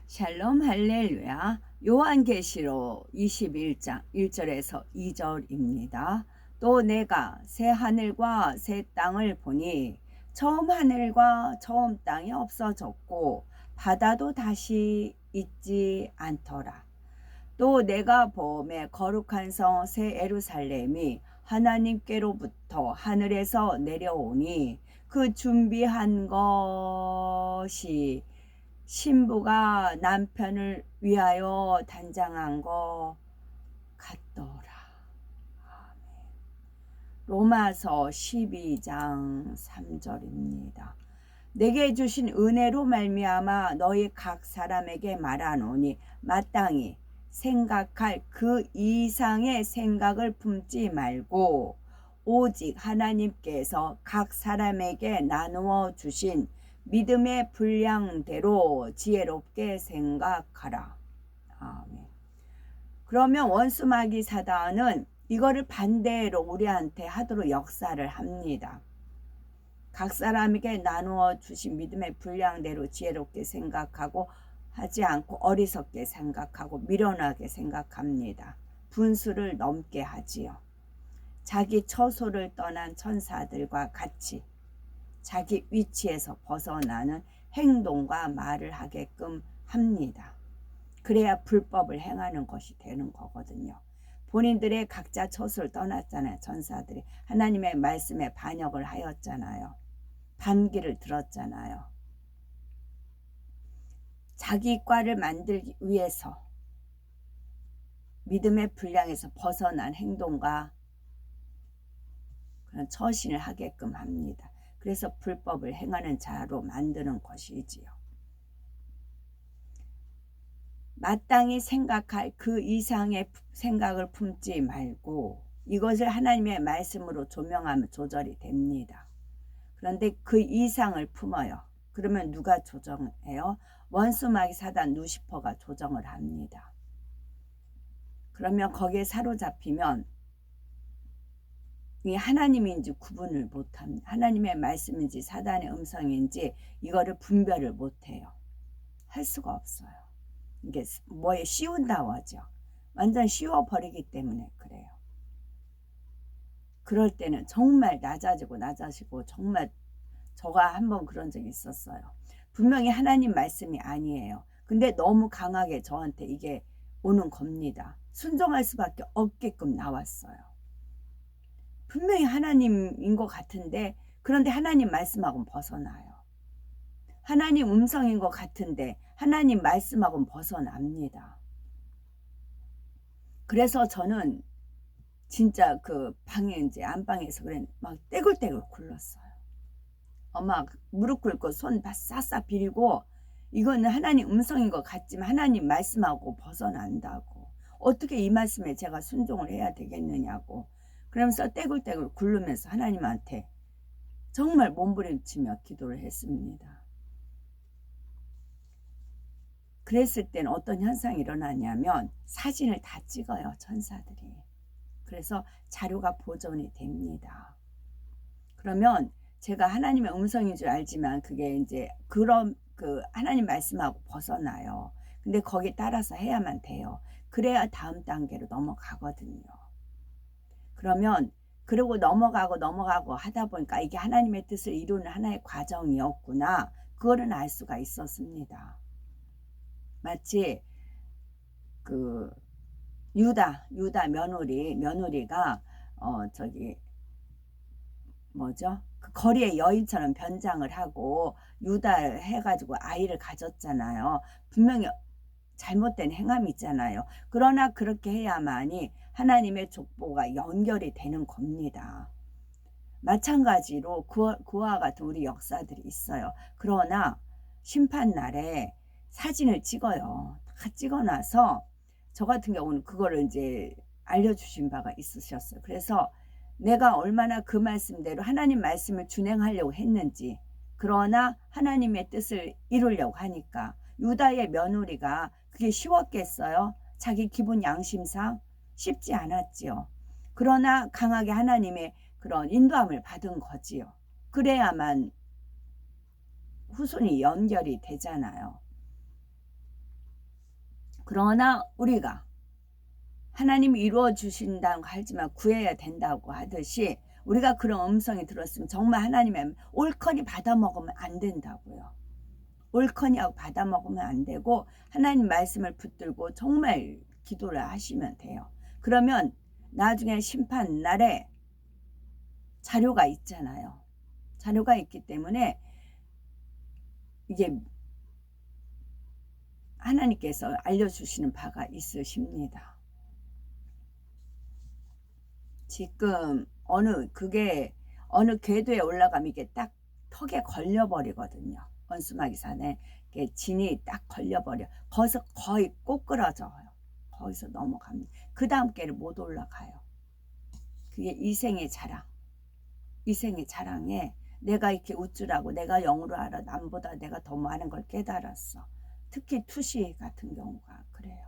샬롬 할렐루야. 요한계시록 21장 1절에서 2절입니다. 또 내가 새 하늘과 새 땅을 보니 처음 하늘과 처음 땅이 없어졌고 바다도 다시 있지 않더라. 또 내가 보매 거룩한 성 새 예루살렘이 하나님께로부터 하늘에서 내려오니 그 준비한 것이 신부가 남편을 위하여 단장한 것 같더라. 로마서 12장 3절입니다. 내게 주신 은혜로 말미암아 너희 각 사람에게 말하노니 마땅히 생각할 그 이상의 생각을 품지 말고 오직 하나님께서 각 사람에게 나누어 주신 믿음의 분량대로 지혜롭게 생각하라. 아멘. 그러면 원수 마귀 사단은 이거를 반대로 우리한테 하도록 역사를 합니다. 각 사람에게 나누어 주신 믿음의 분량대로 지혜롭게 생각하고 하지 않고 어리석게 생각하고 미련하게 생각합니다. 분수를 넘게 하지요. 자기 처소를 떠난 천사들과 같이 자기 위치에서 벗어나는 행동과 말을 하게끔 합니다. 그래야 불법을 행하는 것이 되는 거거든요. 본인들의 각자 처소를 떠났잖아요. 천사들이 하나님의 말씀에 반역을 하였잖아요. 반기를 들었잖아요. 자기 과를 만들기 위해서 믿음의 분량에서 벗어난 행동과 그런 처신을 하게끔 합니다. 그래서 불법을 행하는 자로 만드는 것이지요. 마땅히 생각할 그 이상의 생각을 품지 말고 이것을 하나님의 말씀으로 조명하면 조절이 됩니다. 그런데 그 이상을 품어요. 그러면 누가 조정해요? 원수 마귀 사단 루시퍼가 조정을 합니다. 그러면 거기에 사로잡히면 이 하나님인지 구분을 못합니다. 하나님의 말씀인지 사단의 음성인지 이거를 분별을 못해요. 할 수가 없어요. 이게 뭐에 씌운다고 하죠. 완전 씌워버리기 때문에 그래요. 그럴 때는 정말 낮아지고 정말 저가 한번 그런 적이 있었어요. 분명히 하나님 말씀이 아니에요. 근데 너무 강하게 저한테 이게 오는 겁니다. 순종할 수밖에 없게끔 나왔어요. 분명히 하나님인 것 같은데 그런데 하나님 말씀하고는 벗어나요. 하나님 음성인 것 같은데 하나님 말씀하고는 벗어납니다. 그래서 저는 진짜 그 방에 이제 안방에서 그래 막 떼굴떼굴 굴렀어요. 막 무릎 꿇고 손 싹싹 비리고 이거는 하나님 음성인 것 같지만 하나님 말씀하고 벗어난다고. 어떻게 이 말씀에 제가 순종을 해야 되겠느냐고. 그러면서 떼굴떼굴 굴르면서 하나님한테 정말 몸부림치며 기도를 했습니다. 그랬을 때는 어떤 현상이 일어나냐면 사진을 다 찍어요. 천사들이. 그래서 자료가 보존이 됩니다. 그러면 제가 하나님의 음성인 줄 알지만 그게 이제 그런 그 하나님 말씀하고 벗어나요. 근데 거기에 따라서 해야만 돼요. 그래야 다음 단계로 넘어가거든요. 그러면 그러고 넘어가고 하다 보니까 이게 하나님의 뜻을 이루는 하나의 과정이었구나. 그거는 알 수가 있었습니다. 마치 그 유다 며느리가 저기 뭐죠? 그 거리의 여인처럼 변장을 하고 유다 해가지고 아이를 가졌잖아요. 분명히 잘못된 행함이 있잖아요. 그러나 그렇게 해야만이 하나님의 족보가 연결이 되는 겁니다. 마찬가지로 그와 같은 우리 역사들이 있어요. 그러나 심판날에 사진을 찍어요. 다 찍어놔서 저 같은 경우는 그거를 이제 알려주신 바가 있으셨어요. 그래서 내가 얼마나 그 말씀대로 하나님 말씀을 준행하려고 했는지, 그러나 하나님의 뜻을 이루려고 하니까 유다의 며느리가 그게 쉬웠겠어요? 자기 기본 양심상 쉽지 않았지요. 그러나 강하게 하나님의 그런 인도함을 받은 거지요. 그래야만 후손이 연결이 되잖아요. 그러나 우리가 하나님이 이루어 주신다고 하지만 구해야 된다고 하듯이 우리가 그런 음성이 들었으면 정말 하나님의 옳거니 받아먹으면 안 된다고요. 옳거니 하고 받아먹으면 안 되고 하나님 말씀을 붙들고 정말 기도를 하시면 돼요. 그러면 나중에 심판 날에 자료가 있잖아요. 자료가 있기 때문에 이게 하나님께서 알려주시는 바가 있으십니다. 지금 어느 궤도에 올라가면 이게 딱 턱에 걸려버리거든요. 원수마귀 산에 진이 딱 걸려버려. 거기서 거의 꼬꾸라져요. 거기서 넘어갑니다. 그 다음 궤를 못 올라가요. 그게 이생의 자랑. 이생의 자랑에 내가 이렇게 우쭐하고 내가 영으로 알아. 남보다 내가 더 많은 걸 깨달았어. 특히 투시 같은 경우가 그래요.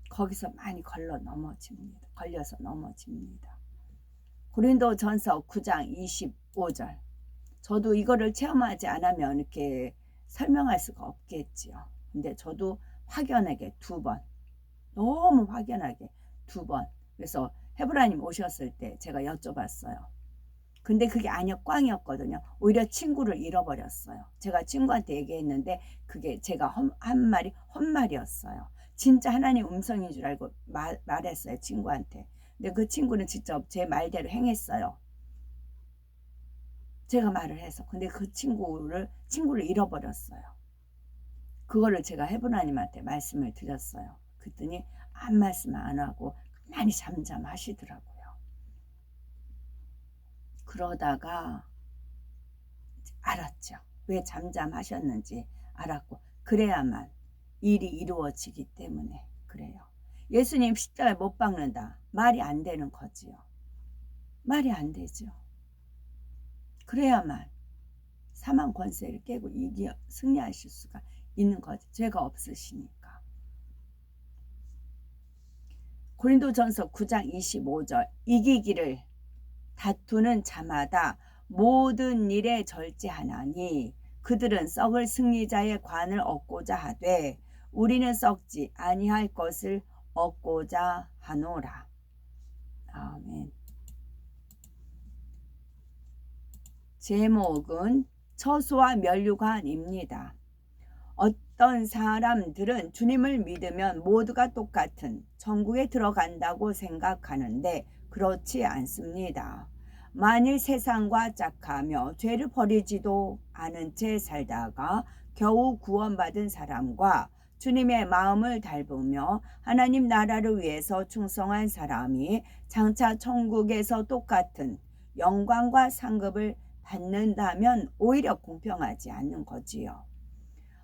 거기서 많이 걸려서 넘어집니다. 고린도전서 9장 25절. 저도 이거를 체험하지 않으면 이렇게 설명할 수가 없겠지요. 근데 저도 확연하게 2번, 너무 확연하게 2번. 그래서 헤브라님 오셨을 때 제가 여쭤봤어요. 근데 그게 아니요, 꽝이었거든요. 오히려 친구를 잃어버렸어요. 제가 친구한테 얘기했는데 그게 제가 한 말이 헛말이었어요. 진짜 하나님 음성인 줄 알고 말했어요, 친구한테. 근데 그 친구는 직접 제 말대로 행했어요. 제가 말을 해서. 근데 그 친구를 잃어버렸어요. 그거를 제가 헤브라님한테 말씀을 드렸어요. 그랬더니 아무 말씀 안 하고 많이 잠잠하시더라고요. 그러다가 알았죠. 왜 잠잠하셨는지 알았고, 그래야만 일이 이루어지기 때문에 그래요. 예수님 십자가에 못 박는다. 말이 안 되는 거지요. 말이 안 되죠. 그래야만 사망 권세를 깨고 승리하실 수가 있는 거죠. 죄가 없으시니까. 고린도전서 9장 25절. 이기기를 다투는 자마다 모든 일에 절제하나니 그들은 썩을 승리자의 관을 얻고자 하되 우리는 썩지 아니할 것을 얻고자 하노라. 아멘. 제목은 처소와 면류관입니다. 어떤 사람들은 주님을 믿으면 모두가 똑같은 천국에 들어간다고 생각하는데 그렇지 않습니다. 만일 세상과 짝하며 죄를 버리지도 않은 채 살다가 겨우 구원받은 사람과 주님의 마음을 닮으며 하나님 나라를 위해서 충성한 사람이 장차 천국에서 똑같은 영광과 상급을 받는다면 오히려 공평하지 않는 거지요.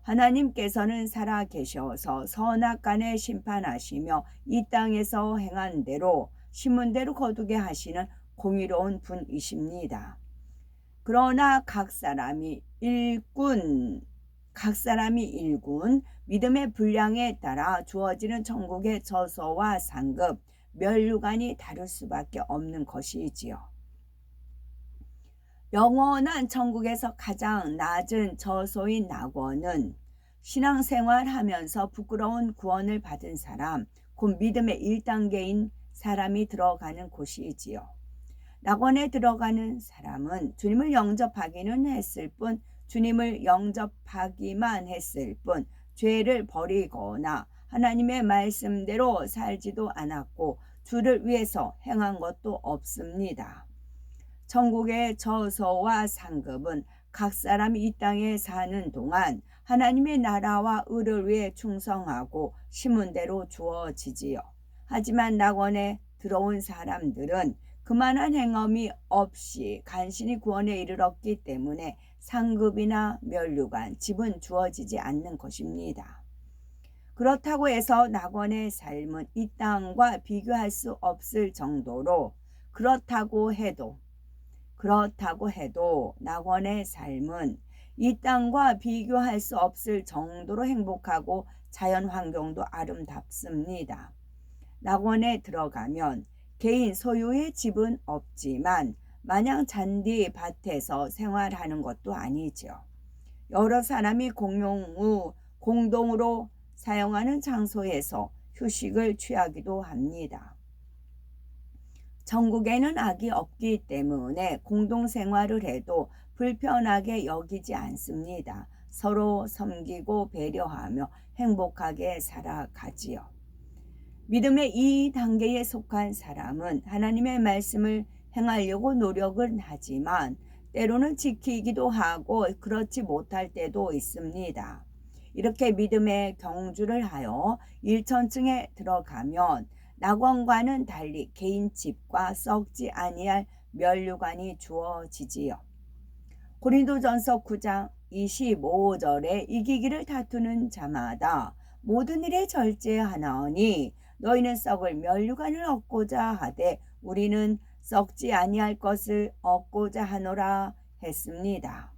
하나님께서는 살아 계셔서 선악간에 심판하시며 이 땅에서 행한 대로 심은 대로 거두게 하시는 공의로운 분이십니다. 그러나 각 사람이 일군 믿음의 분량에 따라 주어지는 천국의 처소와 상급, 면류관이 다를 수밖에 없는 것이지요. 영원한 천국에서 가장 낮은 처소인 낙원은 신앙생활하면서 부끄러운 구원을 받은 사람, 곧 믿음의 1단계인 사람이 들어가는 곳이지요. 낙원에 들어가는 사람은 주님을 영접하기만 했을 뿐 죄를 버리거나 하나님의 말씀대로 살지도 않았고 주를 위해서 행한 것도 없습니다. 천국의 처소와 상급은 각 사람이 이 땅에 사는 동안 하나님의 나라와 의를 위해 충성하고 심은 대로 주어지지요. 하지만 낙원에 들어온 사람들은 그만한 행함이 없이 간신히 구원에 이르렀기 때문에 상급이나 면류관, 집은 주어지지 않는 것입니다. 그렇다고 해서 낙원의 삶은 이 땅과 비교할 수 없을 정도로 그렇다고 해도 낙원의 삶은 이 땅과 비교할 수 없을 정도로 행복하고 자연 환경도 아름답습니다. 낙원에 들어가면 개인 소유의 집은 없지만 마냥 잔디 밭에서 생활하는 것도 아니죠. 여러 사람이 공동으로 사용하는 장소에서 휴식을 취하기도 합니다. 천국에는 악이 없기 때문에 공동생활을 해도 불편하게 여기지 않습니다. 서로 섬기고 배려하며 행복하게 살아가지요. 믿음의 이 단계에 속한 사람은 하나님의 말씀을 행하려고 노력은 하지만 때로는 지키기도 하고 그렇지 못할 때도 있습니다. 이렇게 믿음의 경주를 하여 1천층에 들어가면 낙원과는 달리 개인 집과 썩지 아니할 면류관이 주어지지요. 고린도전서 9장 25절에 이기기를 다투는 자마다 모든 일에 절제하나니 너희는 썩을 면류관을 얻고자 하되 우리는 썩지 아니할 것을 얻고자 하노라 했습니다.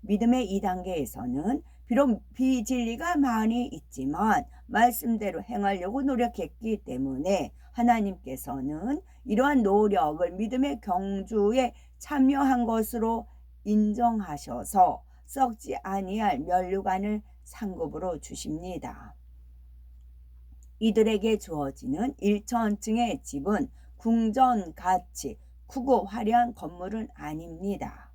믿음의 2단계에서는 비록 비진리가 많이 있지만 말씀대로 행하려고 노력했기 때문에 하나님께서는 이러한 노력을 믿음의 경주에 참여한 것으로 인정하셔서 썩지 아니할 면류관을 상급으로 주십니다. 이들에게 주어지는 1천층의 집은 궁전같이 크고 화려한 건물은 아닙니다.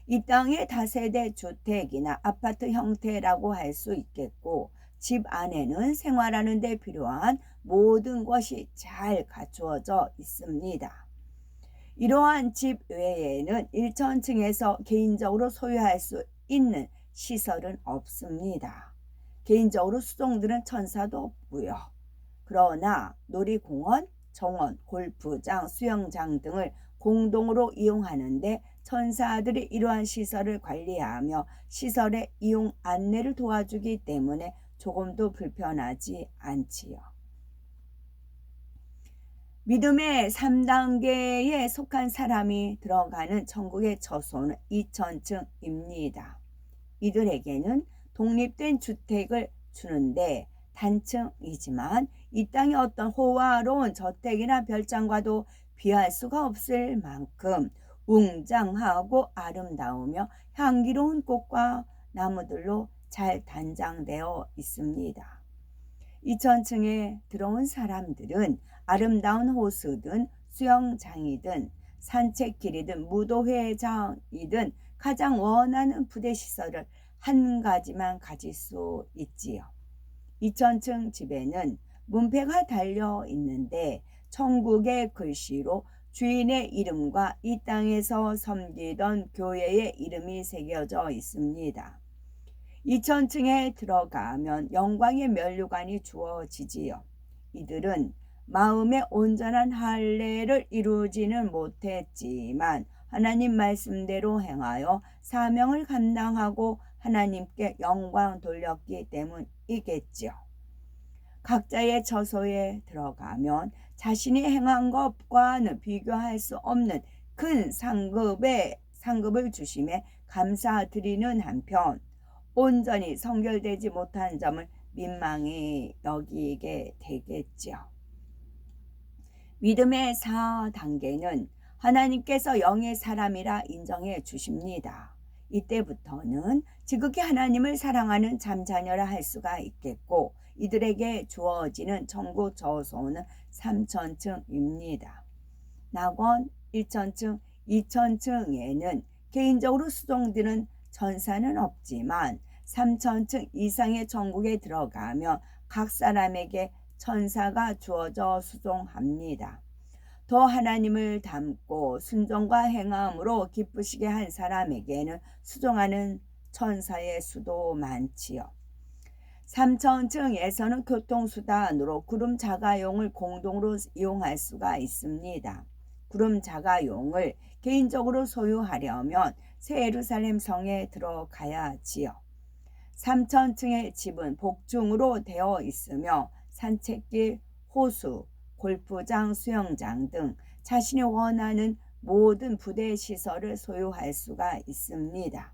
이 땅의 다세대 주택이나 아파트 형태라고 할 수 있겠고 집 안에는 생활하는 데 필요한 모든 것이 잘 갖추어져 있습니다. 이러한 집 외에는 1천층에서 개인적으로 소유할 수 있는 시설은 없습니다. 개인적으로 수종들은 천사도 없고요. 그러나 놀이공원, 정원, 골프장, 수영장 등을 공동으로 이용하는데 천사들이 이러한 시설을 관리하며 시설의 이용 안내를 도와주기 때문에 조금도 불편하지 않지요. 믿음의 3단계에 속한 사람이 들어가는 천국의 처소는 2천층입니다. 이들에게는 독립된 주택을 주는데 단층이지만 이 땅의 어떤 호화로운 저택이나 별장과도 비할 수가 없을 만큼 웅장하고 아름다우며 향기로운 꽃과 나무들로 잘 단장되어 있습니다. 2천층에 들어온 사람들은 아름다운 호수든 수영장이든 산책길이든 무도회장이든 가장 원하는 부대시설을 한 가지만 가질 수 있지요. 2천층 집에는 문패가 달려 있는데 천국의 글씨로 주인의 이름과 이 땅에서 섬기던 교회의 이름이 새겨져 있습니다. 2천층에 들어가면 영광의 면류관이 주어지지요. 이들은 마음의 온전한 할례를 이루지는 못했지만 하나님 말씀대로 행하여 사명을 감당하고 하나님께 영광 돌렸기 때문이겠죠. 각자의 처소에 들어가면 자신이 행한 것과는 비교할 수 없는 큰 상급을 주심에 감사드리는 한편 온전히 성결되지 못한 점을 민망히 여기게 되겠죠. 믿음의 4단계는 하나님께서 영의 사람이라 인정해 주십니다. 이때부터는 지극히 하나님을 사랑하는 잠자녀라 할 수가 있겠고 이들에게 주어지는 천국 처소는 3천층입니다. 낙원 1천층, 2천층에는 개인적으로 수종드는 천사는 없지만 3천층 이상의 천국에 들어가면 각 사람에게 천사가 주어져 수종합니다. 더 하나님을 닮고 순종과 행함으로 기쁘시게 한 사람에게는 수종하는 천사의 수도 많지요. 3천층에서는 교통수단으로 구름 자가용을 공동으로 이용할 수가 있습니다. 구름 자가용을 개인적으로 소유하려면 새 예루살렘 성에 들어가야지요. 3천층의 집은 복중으로 되어 있으며 산책길, 호수, 골프장, 수영장 등 자신이 원하는 모든 부대 시설을 소유할 수가 있습니다.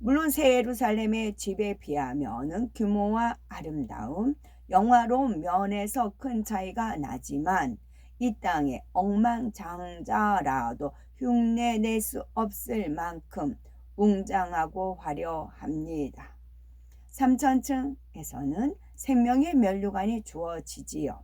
물론 새 예루살렘의 집에 비하면 규모와 아름다움, 영화로운 면에서 큰 차이가 나지만 이 땅의 억만장자라도 흉내낼 수 없을 만큼 웅장하고 화려합니다. 3천층에서는 생명의 면류관이 주어지지요.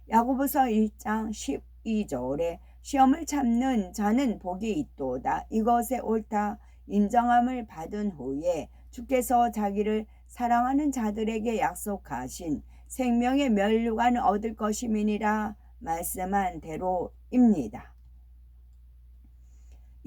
야고보서 1장 12절에 시험을 참는 자는 복이 있도다. 이것에 옳다 인정함을 받은 후에 주께서 자기를 사랑하는 자들에게 약속하신 생명의 면류관을 얻을 것임이니라 말씀한 대로입니다.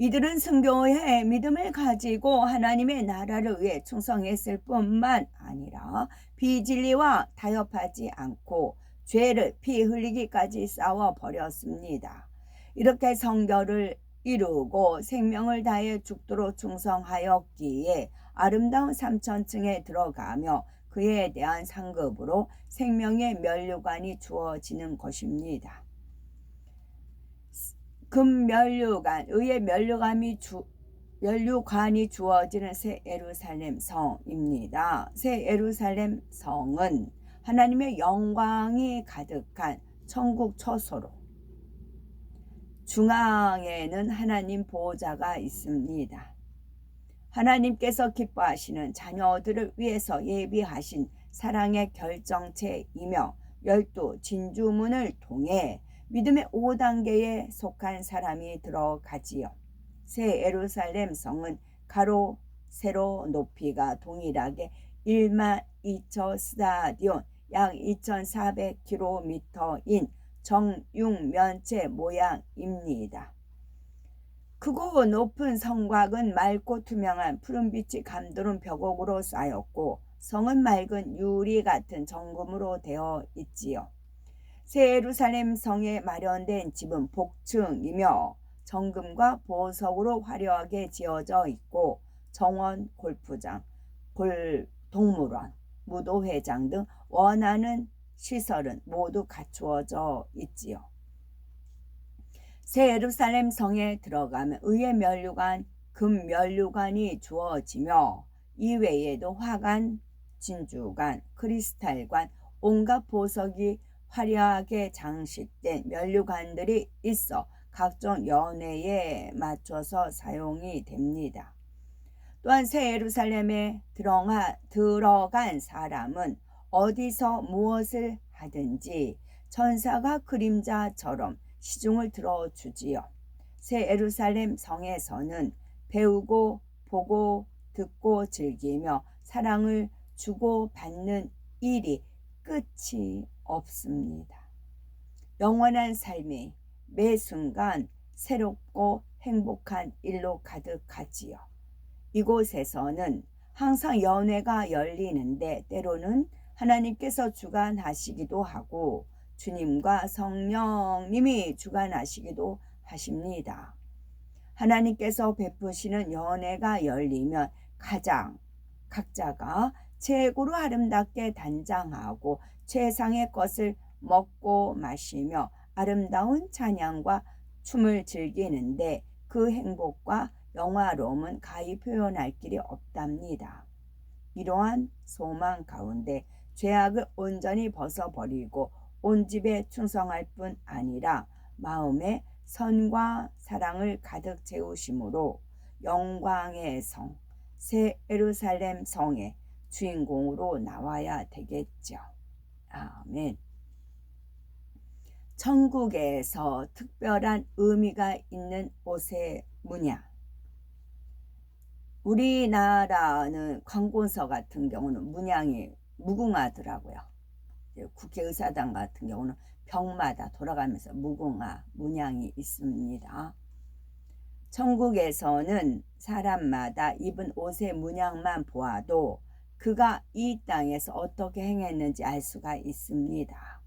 이들은 순교의 믿음을 가지고 하나님의 나라를 위해 충성했을 뿐만 아니라 비진리와 타협하지 않고 죄를 피 흘리기까지 싸워버렸습니다. 이렇게 성결을 이루고 생명을 다해 죽도록 충성하였기에 아름다운 삼천층에 들어가며 그에 대한 상급으로 생명의 면류관이 주어지는 것입니다. 금면류관, 의의 면류관이 주어지는 새 예루살렘 성입니다. 새 예루살렘 성은 하나님의 영광이 가득한 천국 처소로 중앙에는 하나님 보호자가 있습니다. 하나님께서 기뻐하시는 자녀들을 위해서 예비하신 사랑의 결정체이며 12 진주문을 통해 믿음의 5단계에 속한 사람이 들어가지요. 새 예루살렘 성은 가로 세로 높이가 동일하게 12,000 스타디온 약 2,400km인 정육면체 모양입니다. 크고 높은 성곽은 맑고 투명한 푸른빛이 감도는 벽옥으로 쌓였고 성은 맑은 유리 같은 정금으로 되어 있지요. 새 예루살렘 성에 마련된 집은 복층이며 정금과 보석으로 화려하게 지어져 있고 정원, 골프장, 동물원, 무도회장 등 원하는 시설은 모두 갖추어져 있지요. 새 예루살렘 성에 들어가면 의의 면류관, 금 면류관이 주어지며 이외에도 화관, 진주관, 크리스탈관, 온갖 보석이 화려하게 장식된 면류관들이 있어 각종 연회에 맞춰서 사용이 됩니다. 또한 새 예루살렘에 들어간 사람은 어디서 무엇을 하든지 천사가 그림자처럼 시중을 들어주지요. 새 예루살렘 성에서는 배우고 보고 듣고 즐기며 사랑을 주고받는 일이 끝이 없습니다. 영원한 삶이 매 순간 새롭고 행복한 일로 가득하지요. 이곳에서는 항상 연회가 열리는데 때로는 하나님께서 주관하시기도 하고 주님과 성령님이 주관하시기도 하십니다. 하나님께서 베푸시는 연회가 열리면 각자가 최고로 아름답게 단장하고 최상의 것을 먹고 마시며 아름다운 찬양과 춤을 즐기는데 그 행복과 영화로움은 가히 표현할 길이 없답니다. 이러한 소망 가운데 죄악을 온전히 벗어버리고 온 집에 충성할 뿐 아니라 마음에 선과 사랑을 가득 채우심으로 영광의 성, 새 예루살렘 성의 주인공으로 나와야 되겠죠. 아멘. 천국에서 특별한 의미가 있는 옷의 문양. 우리나라는 관공서 같은 경우는 문양이 무궁화더라고요. 국회의사당 같은 경우는 벽마다 돌아가면서 무궁화 문양이 있습니다. 천국에서는 사람마다 입은 옷의 문양만 보아도 그가 이 땅에서 어떻게 행했는지 알 수가 있습니다.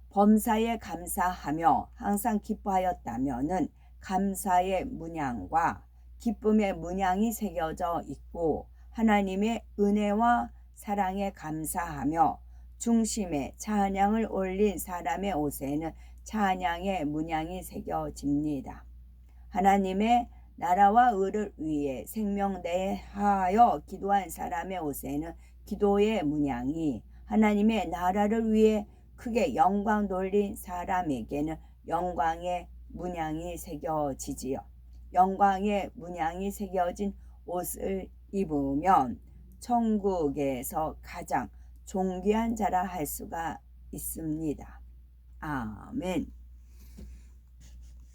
범사에 감사하며 항상 기뻐하였다면은 감사의 문양과 기쁨의 문양이 새겨져 있고 하나님의 은혜와 사랑에 감사하며 중심에 찬양을 올린 사람의 옷에는 찬양의 문양이 새겨집니다. 하나님의 나라와 의를 위해 생명 대하여 기도한 사람의 옷에는 기도의 문양이, 하나님의 나라를 위해 크게 영광 돌린 사람에게는 영광의 문양이 새겨지지요. 영광의 문양이 새겨진 옷을 입으면 천국에서 가장 존귀한 자라 할 수가 있습니다. 아멘.